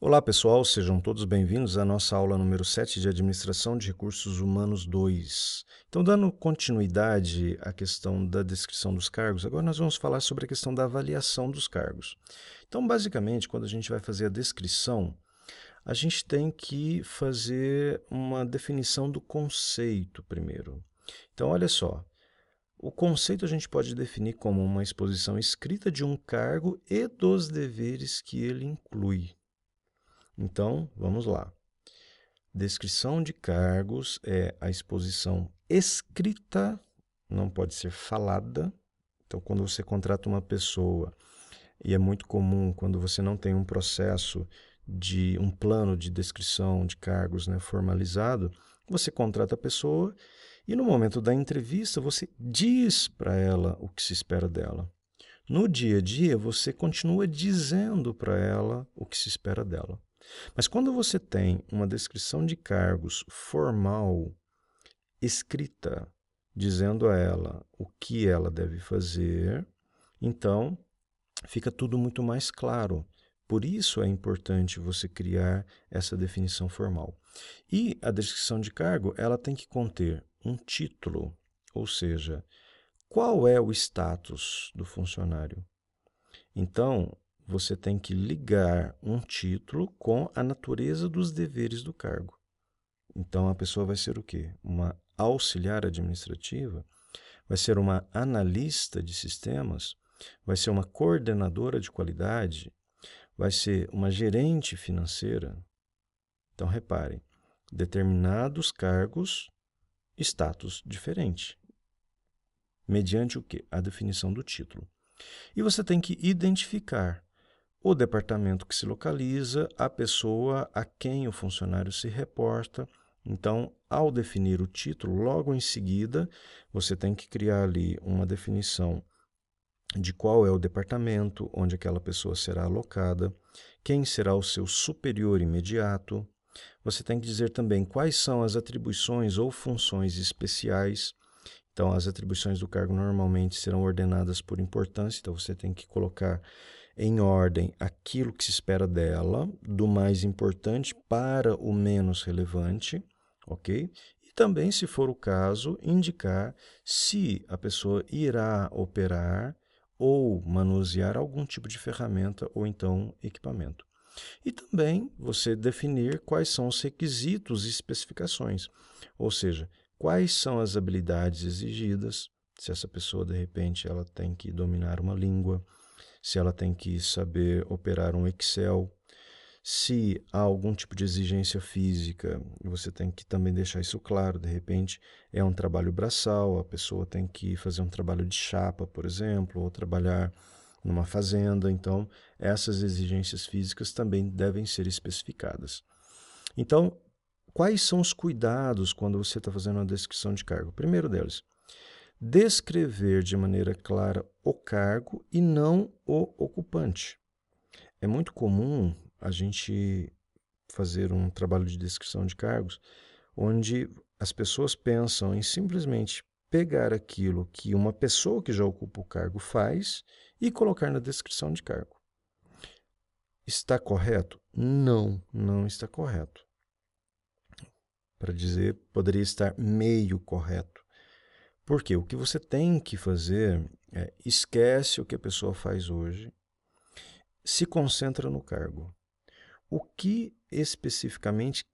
Olá pessoal, sejam todos bem-vindos à nossa aula número 7 de Administração de Recursos Humanos 2. Então, dando continuidade à questão da descrição dos cargos, agora nós vamos falar sobre a questão da avaliação dos cargos. Então, basicamente, quando a gente vai fazer a descrição, a gente tem que fazer uma definição do conceito primeiro. Então, olha só, o conceito a gente pode definir como uma exposição escrita de um cargo e dos deveres que ele inclui. Então, vamos lá. Descrição de cargos é a exposição escrita, não pode ser falada. Então, quando você contrata uma pessoa, e é muito comum quando você não tem um processo de um plano de descrição de cargos, né, formalizado, você contrata a pessoa e no momento da entrevista você diz para ela o que se espera dela. No dia a dia, você continua dizendo para ela o que se espera dela. Mas quando você tem uma descrição de cargos formal, escrita, dizendo a ela o que ela deve fazer, então fica tudo muito mais claro. Por isso é importante você criar essa definição formal. E a descrição de cargo, ela tem que conter um título, ou seja, qual é o status do funcionário? Então, você tem que ligar um título com a natureza dos deveres do cargo. Então, a pessoa vai ser o quê? Uma auxiliar administrativa? Vai ser uma analista de sistemas? Vai ser uma coordenadora de qualidade? Vai ser uma gerente financeira? Então, reparem, determinados cargos, status diferente. Mediante o quê? A definição do título. E você tem que identificar o departamento que se localiza, a pessoa a quem o funcionário se reporta. Então, ao definir o título, logo em seguida, você tem que criar ali uma definição de qual é o departamento onde aquela pessoa será alocada, quem será o seu superior imediato. Você tem que dizer também quais são as atribuições ou funções especiais. Então, as atribuições do cargo normalmente serão ordenadas por importância, então você tem que colocar em ordem aquilo que se espera dela, do mais importante para o menos relevante, ok? E também, se for o caso, indicar se a pessoa irá operar ou manusear algum tipo de ferramenta ou então equipamento. E também você definir quais são os requisitos e especificações, ou seja, quais são as habilidades exigidas, se essa pessoa, de repente, ela tem que dominar uma língua, se ela tem que saber operar um Excel, se há algum tipo de exigência física, você tem que também deixar isso claro. De repente, é um trabalho braçal, a pessoa tem que fazer um trabalho de chapa, por exemplo, ou trabalhar numa fazenda. Então, essas exigências físicas também devem ser especificadas. Então, quais são os cuidados quando você está fazendo uma descrição de cargo? O primeiro deles, descrever de maneira clara o cargo e não o ocupante. É muito comum a gente fazer um trabalho de descrição de cargos onde as pessoas pensam em simplesmente pegar aquilo que uma pessoa que já ocupa o cargo faz e colocar na descrição de cargo. Está correto? Não, não está correto. Para dizer, poderia estar meio correto. Porque o que você tem que fazer é esquece o que a pessoa faz hoje, se concentra no cargo. O que especificamente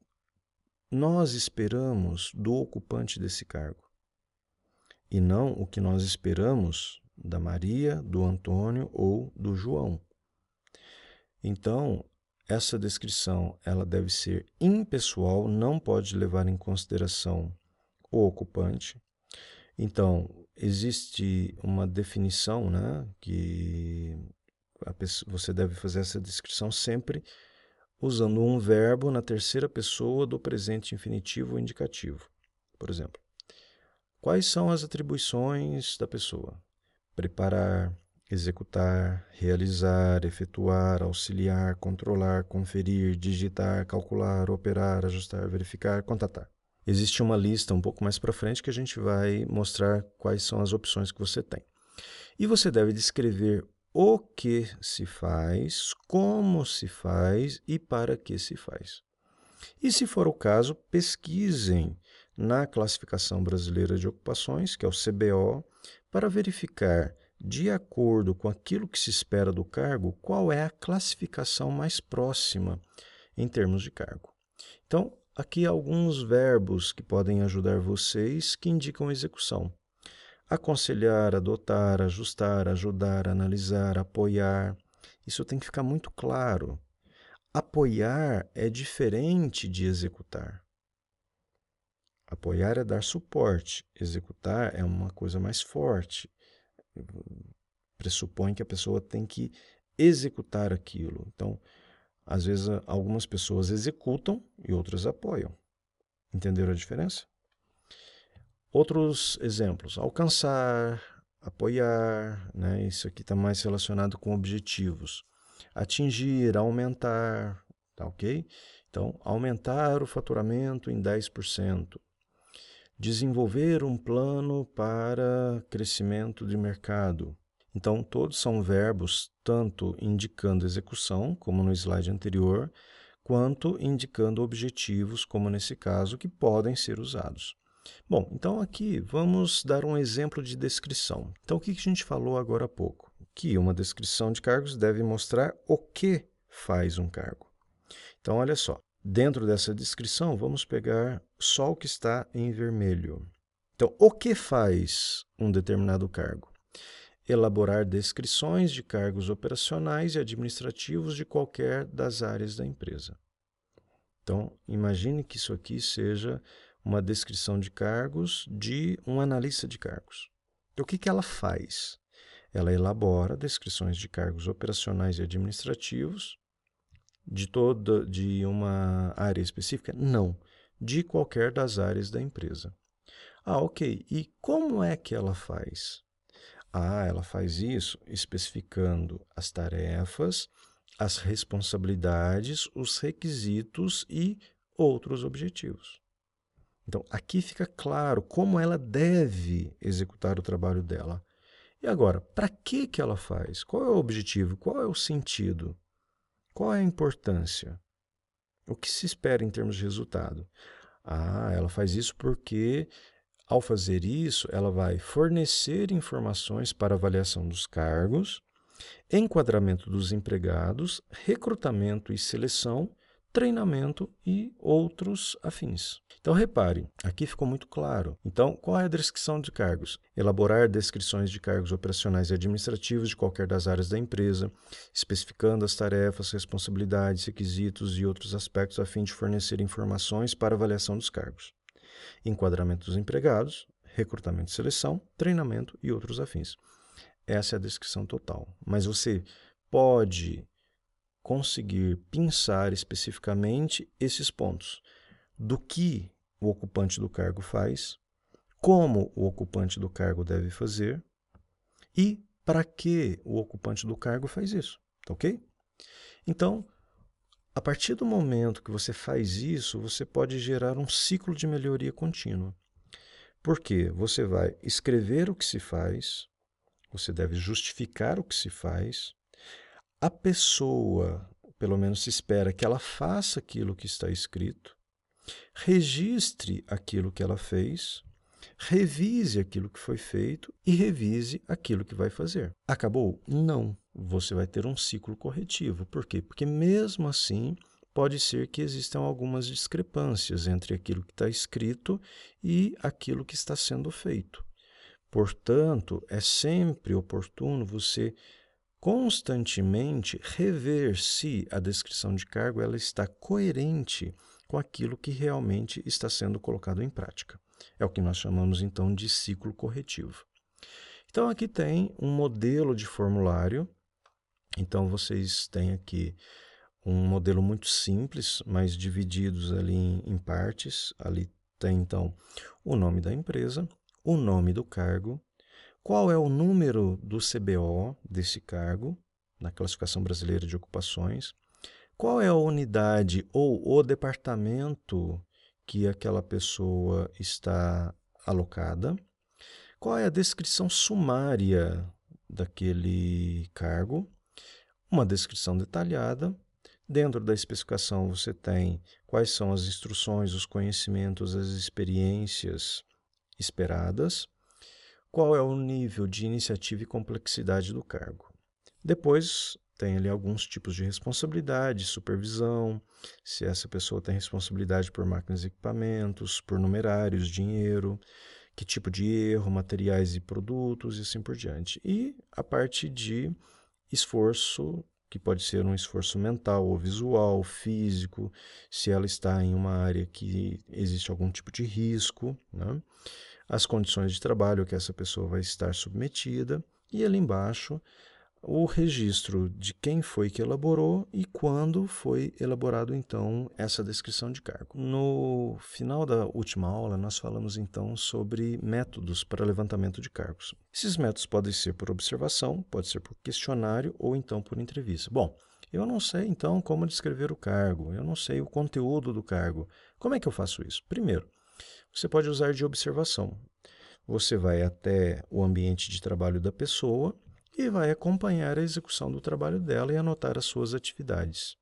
nós esperamos do ocupante desse cargo? E não o que nós esperamos da Maria, do Antônio ou do João. Então, essa descrição ela deve ser impessoal, não pode levar em consideração o ocupante. Então, existe uma definição, né, que você deve fazer essa descrição sempre usando um verbo na terceira pessoa do presente infinitivo ou indicativo. Por exemplo, quais são as atribuições da pessoa? Preparar, executar, realizar, efetuar, auxiliar, controlar, conferir, digitar, calcular, operar, ajustar, verificar, contatar. Existe uma lista um pouco mais para frente que a gente vai mostrar quais são as opções que você tem. E você deve descrever o que se faz, como se faz e para que se faz. E, se for o caso, pesquisem na Classificação Brasileira de Ocupações, que é o CBO, para verificar, de acordo com aquilo que se espera do cargo, qual é a classificação mais próxima em termos de cargo. Então, aqui alguns verbos que podem ajudar vocês que indicam execução. Aconselhar, adotar, ajustar, ajudar, analisar, apoiar. Isso tem que ficar muito claro. Apoiar é diferente de executar. Apoiar é dar suporte. Executar é uma coisa mais forte. Pressupõe que a pessoa tem que executar aquilo. Então, às vezes, algumas pessoas executam e outras apoiam. Entenderam a diferença? Outros exemplos: alcançar, apoiar, né? Isso aqui está mais relacionado com objetivos. Atingir, aumentar, tá ok? Então, aumentar o faturamento em 10%. Desenvolver um plano para crescimento de mercado. Então, todos são verbos tanto indicando execução, como no slide anterior, quanto indicando objetivos, como nesse caso, que podem ser usados. Bom, então aqui vamos dar um exemplo de descrição. Então, o que a gente falou agora há pouco? Que uma descrição de cargos deve mostrar o que faz um cargo. Então, olha só, dentro dessa descrição, vamos pegar só o que está em vermelho. Então, o que faz um determinado cargo? Elaborar descrições de cargos operacionais e administrativos de qualquer das áreas da empresa. Então, imagine que isso aqui seja uma descrição de cargos de um analista de cargos. Então, o que ela faz? Ela elabora descrições de cargos operacionais e administrativos de uma área específica? Não, de qualquer das áreas da empresa. Ah, ok. E como é que ela faz? Ah, ela faz isso especificando as tarefas, as responsabilidades, os requisitos e outros objetivos. Então, aqui fica claro como ela deve executar o trabalho dela. E agora, para que ela faz? Qual é o objetivo? Qual é o sentido? Qual é a importância? O que se espera em termos de resultado? Ah, ela faz isso porque, ao fazer isso, ela vai fornecer informações para avaliação dos cargos, enquadramento dos empregados, recrutamento e seleção, treinamento e outros afins. Então, repare, aqui ficou muito claro. Então, qual é a descrição de cargos? Elaborar descrições de cargos operacionais e administrativos de qualquer das áreas da empresa, especificando as tarefas, responsabilidades, requisitos e outros aspectos a fim de fornecer informações para avaliação dos cargos. Enquadramento dos empregados, recrutamento e seleção, treinamento e outros afins. Essa é a descrição total. Mas você pode conseguir pensar especificamente esses pontos do que o ocupante do cargo faz, como o ocupante do cargo deve fazer e para que o ocupante do cargo faz isso, tá ok? Então, a partir do momento que você faz isso, você pode gerar um ciclo de melhoria contínua. Porque você vai escrever o que se faz, você deve justificar o que se faz, a pessoa, pelo menos se espera que ela faça aquilo que está escrito, registre aquilo que ela fez, revise aquilo que foi feito e revise aquilo que vai fazer. Acabou? Não. Você vai ter um ciclo corretivo. Por quê? Porque mesmo assim pode ser que existam algumas discrepâncias entre aquilo que está escrito e aquilo que está sendo feito. Portanto, é sempre oportuno você constantemente rever se a descrição de cargo ela está coerente com aquilo que realmente está sendo colocado em prática. É o que nós chamamos então de ciclo corretivo. Então aqui tem um modelo de formulário. Então vocês têm aqui um modelo muito simples, mas divididos ali em partes. Ali tem então o nome da empresa, o nome do cargo, qual é o número do CBO desse cargo, na Classificação Brasileira de Ocupações? Qual é a unidade ou o departamento que aquela pessoa está alocada? Qual é a descrição sumária daquele cargo, uma descrição detalhada. Dentro da especificação você tem quais são as instruções, os conhecimentos, as experiências esperadas, qual é o nível de iniciativa e complexidade do cargo. Depois tem ali alguns tipos de responsabilidade, supervisão, se essa pessoa tem responsabilidade por máquinas e equipamentos, por numerários, dinheiro, que tipo de erro, materiais e produtos e assim por diante. E a parte de esforço, que pode ser um esforço mental ou visual, físico, se ela está em uma área que existe algum tipo de risco, né? As condições de trabalho que essa pessoa vai estar submetida, e ali embaixo o registro de quem foi que elaborou e quando foi elaborado então essa descrição de cargo. No final da última aula, nós falamos então sobre métodos para levantamento de cargos. Esses métodos podem ser por observação, pode ser por questionário ou então por entrevista. Bom, eu não sei então como descrever o cargo, eu não sei o conteúdo do cargo. Como é que eu faço isso? Primeiro, você pode usar de observação. Você vai até o ambiente de trabalho da pessoa e vai acompanhar a execução do trabalho dela e anotar as suas atividades.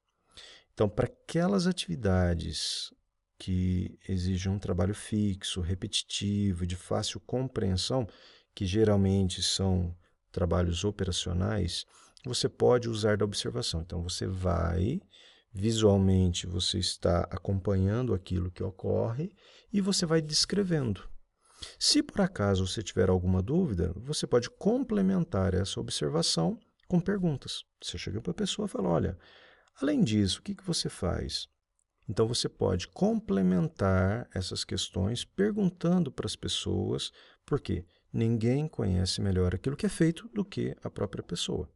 Então, para aquelas atividades que exigem um trabalho fixo, repetitivo, de fácil compreensão, que geralmente são trabalhos operacionais, você pode usar da observação. Então, você vai, visualmente, você está acompanhando aquilo que ocorre e você vai descrevendo. Se por acaso você tiver alguma dúvida, você pode complementar essa observação com perguntas. Você chega para a pessoa e fala: olha, além disso, o que você faz? Então você pode complementar essas questões perguntando para as pessoas, porque ninguém conhece melhor aquilo que é feito do que a própria pessoa.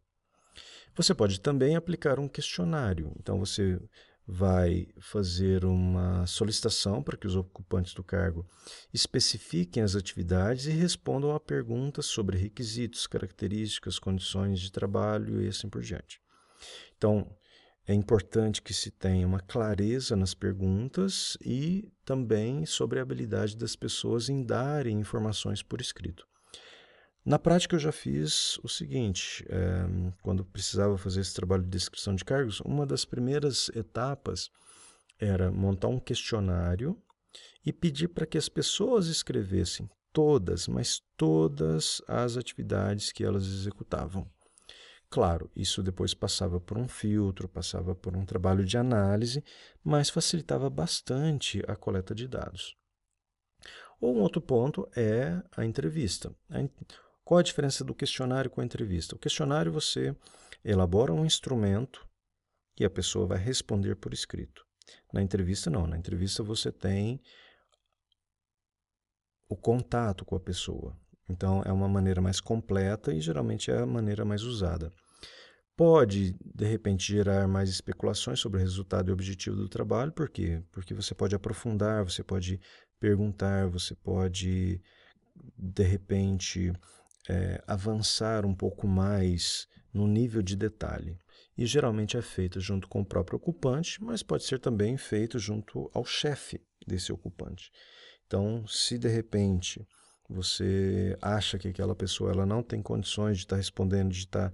Você pode também aplicar um questionário. Então você vai fazer uma solicitação para que os ocupantes do cargo especifiquem as atividades e respondam a perguntas sobre requisitos, características, condições de trabalho e assim por diante. Então, é importante que se tenha uma clareza nas perguntas e também sobre a habilidade das pessoas em darem informações por escrito. Na prática, eu já fiz o seguinte: quando precisava fazer esse trabalho de descrição de cargos, uma das primeiras etapas era montar um questionário e pedir para que as pessoas escrevessem todas, mas todas as atividades que elas executavam. Claro, isso depois passava por um filtro, passava por um trabalho de análise, mas facilitava bastante a coleta de dados. Ou um outro ponto é a entrevista. Qual a diferença do questionário com a entrevista? O questionário você elabora um instrumento e a pessoa vai responder por escrito. Na entrevista não, na entrevista você tem o contato com a pessoa. Então é uma maneira mais completa e geralmente é a maneira mais usada. Pode, de repente, gerar mais especulações sobre o resultado e objetivo do trabalho, por quê? Porque você pode aprofundar, você pode perguntar, você pode, de repente, avançar um pouco mais no nível de detalhe. E geralmente é feito junto com o próprio ocupante, mas pode ser também feito junto ao chefe desse ocupante. Então, se de repente você acha que aquela pessoa ela não tem condições de estar respondendo, de estar,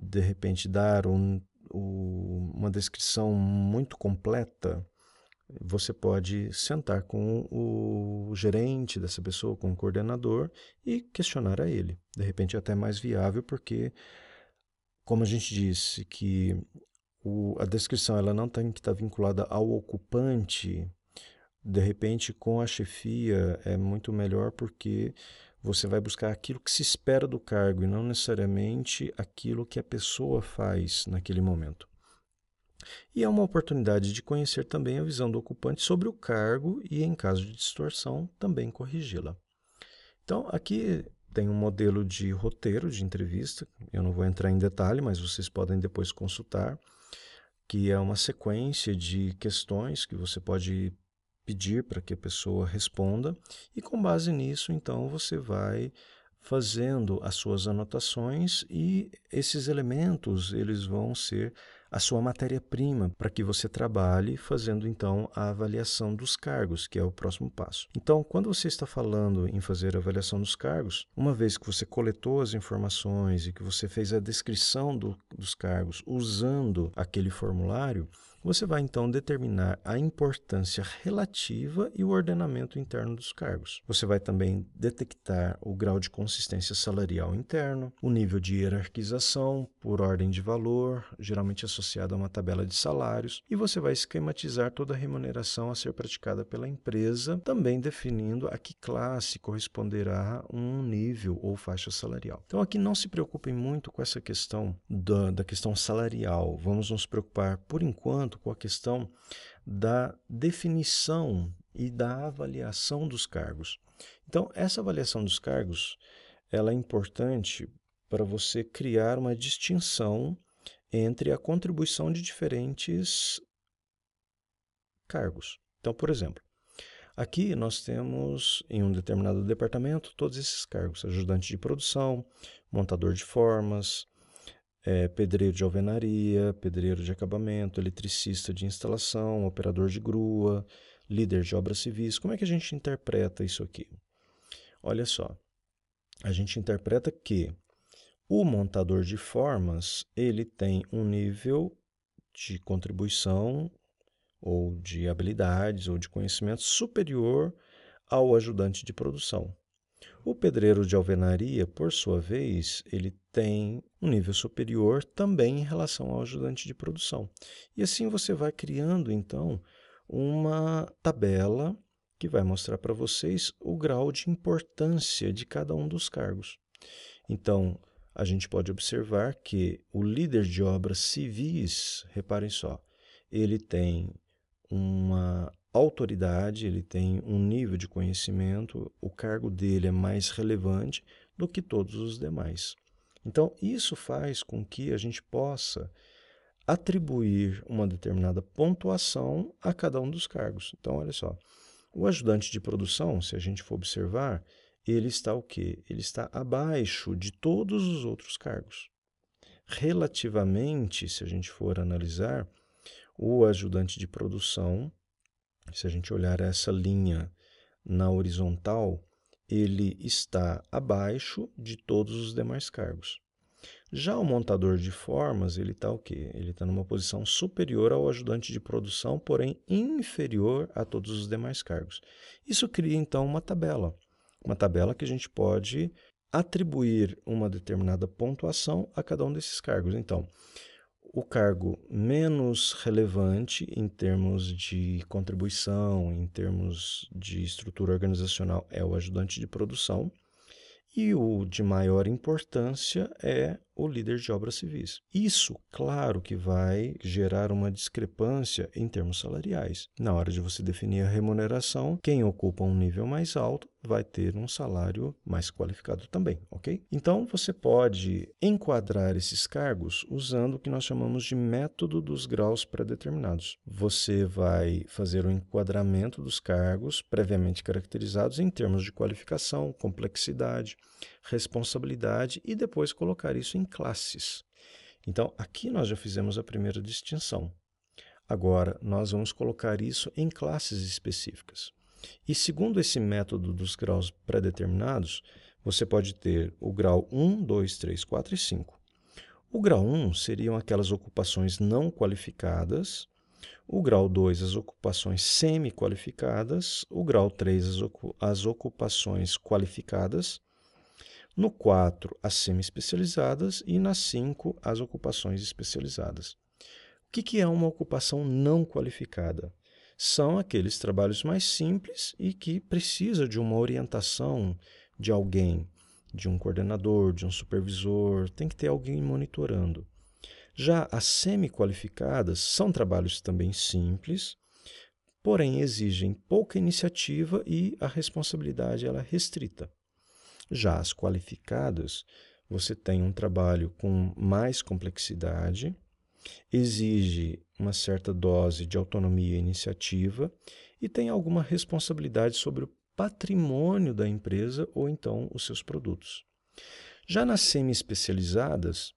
de repente, dar uma descrição muito completa, você pode sentar com o gerente dessa pessoa, com o coordenador e questionar a ele. De repente é até mais viável porque, como a gente disse, que a descrição ela não tem que estar vinculada ao ocupante, de repente com a chefia é muito melhor porque você vai buscar aquilo que se espera do cargo e não necessariamente aquilo que a pessoa faz naquele momento. E é uma oportunidade de conhecer também a visão do ocupante sobre o cargo e, em caso de distorção, também corrigi-la. Então, aqui tem um modelo de roteiro de entrevista, eu não vou entrar em detalhe, mas vocês podem depois consultar, que é uma sequência de questões que você pode pedir para que a pessoa responda e com base nisso, então, você vai fazendo as suas anotações e esses elementos eles vão ser a sua matéria-prima para que você trabalhe fazendo então a avaliação dos cargos, que é o próximo passo. Então, quando você está falando em fazer a avaliação dos cargos, uma vez que você coletou as informações e que você fez a descrição dos cargos usando aquele formulário, você vai então determinar a importância relativa e o ordenamento interno dos cargos. Você vai também detectar o grau de consistência salarial interno, o nível de hierarquização por ordem de valor, geralmente associado a uma tabela de salários, e você vai esquematizar toda a remuneração a ser praticada pela empresa, também definindo a que classe corresponderá um nível ou faixa salarial. Então aqui não se preocupem muito com essa questão da questão salarial. Vamos nos preocupar, por enquanto, com a questão da definição e da avaliação dos cargos. Então, essa avaliação dos cargos, ela é importante para você criar uma distinção entre a contribuição de diferentes cargos. Então, por exemplo, aqui nós temos em um determinado departamento todos esses cargos: ajudante de produção, montador de formas, pedreiro de alvenaria, pedreiro de acabamento, eletricista de instalação, operador de grua, líder de obras civis. Como é que a gente interpreta isso aqui? Olha só, a gente interpreta que o montador de formas, ele tem um nível de contribuição ou de habilidades ou de conhecimento superior ao ajudante de produção. O pedreiro de alvenaria, por sua vez, ele tem um nível superior também em relação ao ajudante de produção. E assim você vai criando, então, uma tabela que vai mostrar para vocês o grau de importância de cada um dos cargos. Então, a gente pode observar que o líder de obras civis, reparem só, ele tem uma autoridade, ele tem um nível de conhecimento, o cargo dele é mais relevante do que todos os demais. Então, isso faz com que a gente possa atribuir uma determinada pontuação a cada um dos cargos. Então, olha só, o ajudante de produção, se a gente for observar, ele está o quê? Ele está abaixo de todos os outros cargos. Relativamente, se a gente for analisar, o ajudante de produção, se a gente olhar essa linha na horizontal, ele está abaixo de todos os demais cargos. Já o montador de formas, ele está o quê? Ele está numa posição superior ao ajudante de produção, porém inferior a todos os demais cargos. Isso cria, então, uma tabela que a gente pode atribuir uma determinada pontuação a cada um desses cargos. Então, o cargo menos relevante em termos de contribuição, em termos de estrutura organizacional, é o ajudante de produção. E o de maior importância é o líder de obras civis. Isso, claro que vai gerar uma discrepância em termos salariais. Na hora de você definir a remuneração, quem ocupa um nível mais alto vai ter um salário mais qualificado também, ok? Então, você pode enquadrar esses cargos usando o que nós chamamos de método dos graus pré-determinados. Você vai fazer o enquadramento dos cargos previamente caracterizados em termos de qualificação, complexidade, responsabilidade e depois colocar isso em classes. Então, aqui nós já fizemos a primeira distinção. Agora, nós vamos colocar isso em classes específicas. E segundo esse método dos graus pré-determinados, você pode ter o grau 1, 2, 3, 4 e 5. O grau 1 seriam aquelas ocupações não qualificadas, o grau 2 as ocupações semi-qualificadas, o grau 3 as ocupações qualificadas, no 4 as semi-especializadas e na 5 as ocupações especializadas. O que é uma ocupação não qualificada? São aqueles trabalhos mais simples e que precisa de uma orientação de alguém, de um coordenador, de um supervisor, tem que ter alguém monitorando. Já as semi-qualificadas são trabalhos também simples, porém exigem pouca iniciativa e a responsabilidade ela é restrita. Já as qualificadas, você tem um trabalho com mais complexidade, exige uma certa dose de autonomia e iniciativa e tem alguma responsabilidade sobre o patrimônio da empresa ou então os seus produtos. Já nas semi-especializadas,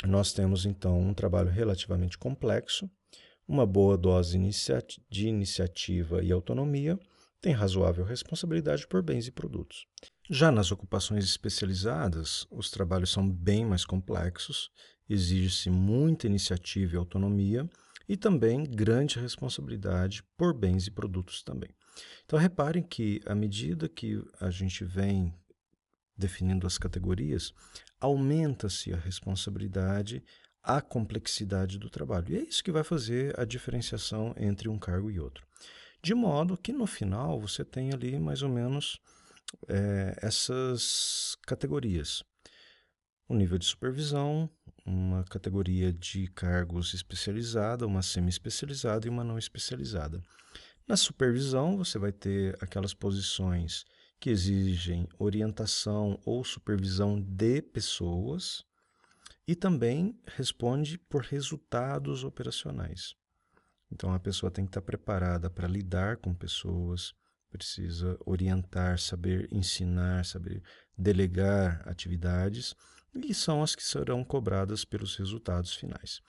nós temos então um trabalho relativamente complexo, uma boa dose de iniciativa e autonomia, tem razoável responsabilidade por bens e produtos. Já nas ocupações especializadas, os trabalhos são bem mais complexos, exige-se muita iniciativa e autonomia e também grande responsabilidade por bens e produtos também. Então reparem que à medida que a gente vem definindo as categorias, aumenta-se a responsabilidade, a complexidade do trabalho. E é isso que vai fazer a diferenciação entre um cargo e outro. De modo que no final você tem ali mais ou menos essas categorias. Um nível de supervisão, uma categoria de cargos especializada, uma semi-especializada e uma não especializada. Na supervisão, você vai ter aquelas posições que exigem orientação ou supervisão de pessoas e também responde por resultados operacionais. Então, a pessoa tem que estar preparada para lidar com pessoas, precisa orientar, saber ensinar, saber delegar atividades, e são as que serão cobradas pelos resultados finais.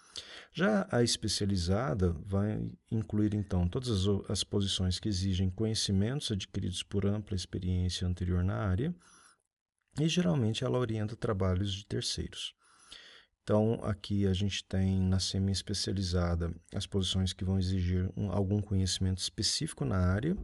Já a especializada vai incluir, então, todas as posições que exigem conhecimentos adquiridos por ampla experiência anterior na área, e geralmente ela orienta trabalhos de terceiros. Então, aqui a gente tem na semi-especializada as posições que vão exigir algum conhecimento específico na área,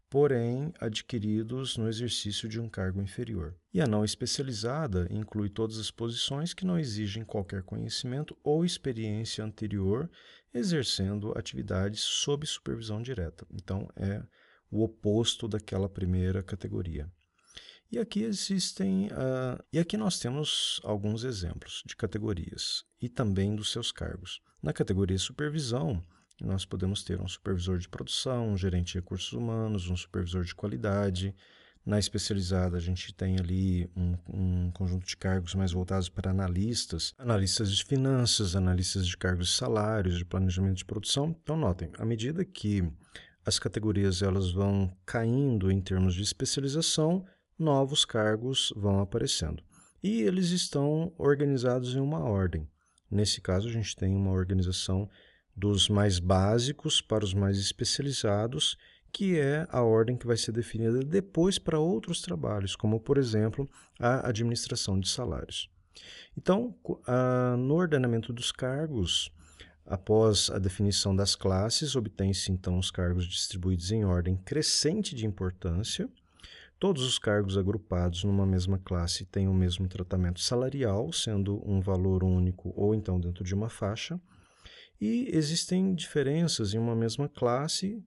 porém adquiridos no exercício de um cargo inferior. E a não especializada inclui todas as posições que não exigem qualquer conhecimento ou experiência anterior, exercendo atividades sob supervisão direta. Então, é o oposto daquela primeira categoria. E aqui nós temos alguns exemplos de categorias e também dos seus cargos. Na categoria supervisão, nós podemos ter um supervisor de produção, um gerente de recursos humanos, um supervisor de qualidade. Na especializada, a gente tem ali um conjunto de cargos mais voltados para analistas, analistas de finanças, analistas de cargos e salários, de planejamento de produção. Então, notem, à medida que as categorias elas vão caindo em termos de especialização, novos cargos vão aparecendo. E eles estão organizados em uma ordem. Nesse caso, a gente tem uma organização dos mais básicos para os mais especializados, que é a ordem que vai ser definida depois para outros trabalhos, como, por exemplo, a administração de salários. Então, no ordenamento dos cargos, após a definição das classes, obtém-se então os cargos distribuídos em ordem crescente de importância. Todos os cargos agrupados numa mesma classe têm o mesmo tratamento salarial, sendo um valor único ou então dentro de uma faixa. E existem diferenças em uma mesma classe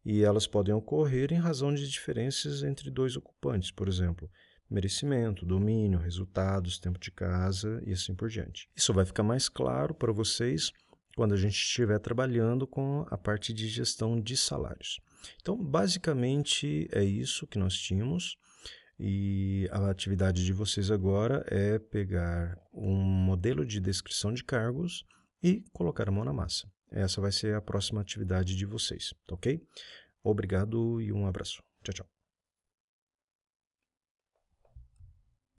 e elas podem ocorrer em razão de diferenças entre dois ocupantes, por exemplo, merecimento, domínio, resultados, tempo de casa e assim por diante. Isso vai ficar mais claro para vocês quando a gente estiver trabalhando com a parte de gestão de salários. Então, basicamente é isso que nós tínhamos e a atividade de vocês agora é pegar um modelo de descrição de cargos e colocar a mão na massa. Essa vai ser a próxima atividade de vocês, tá ok? Obrigado e um abraço. Tchau, tchau.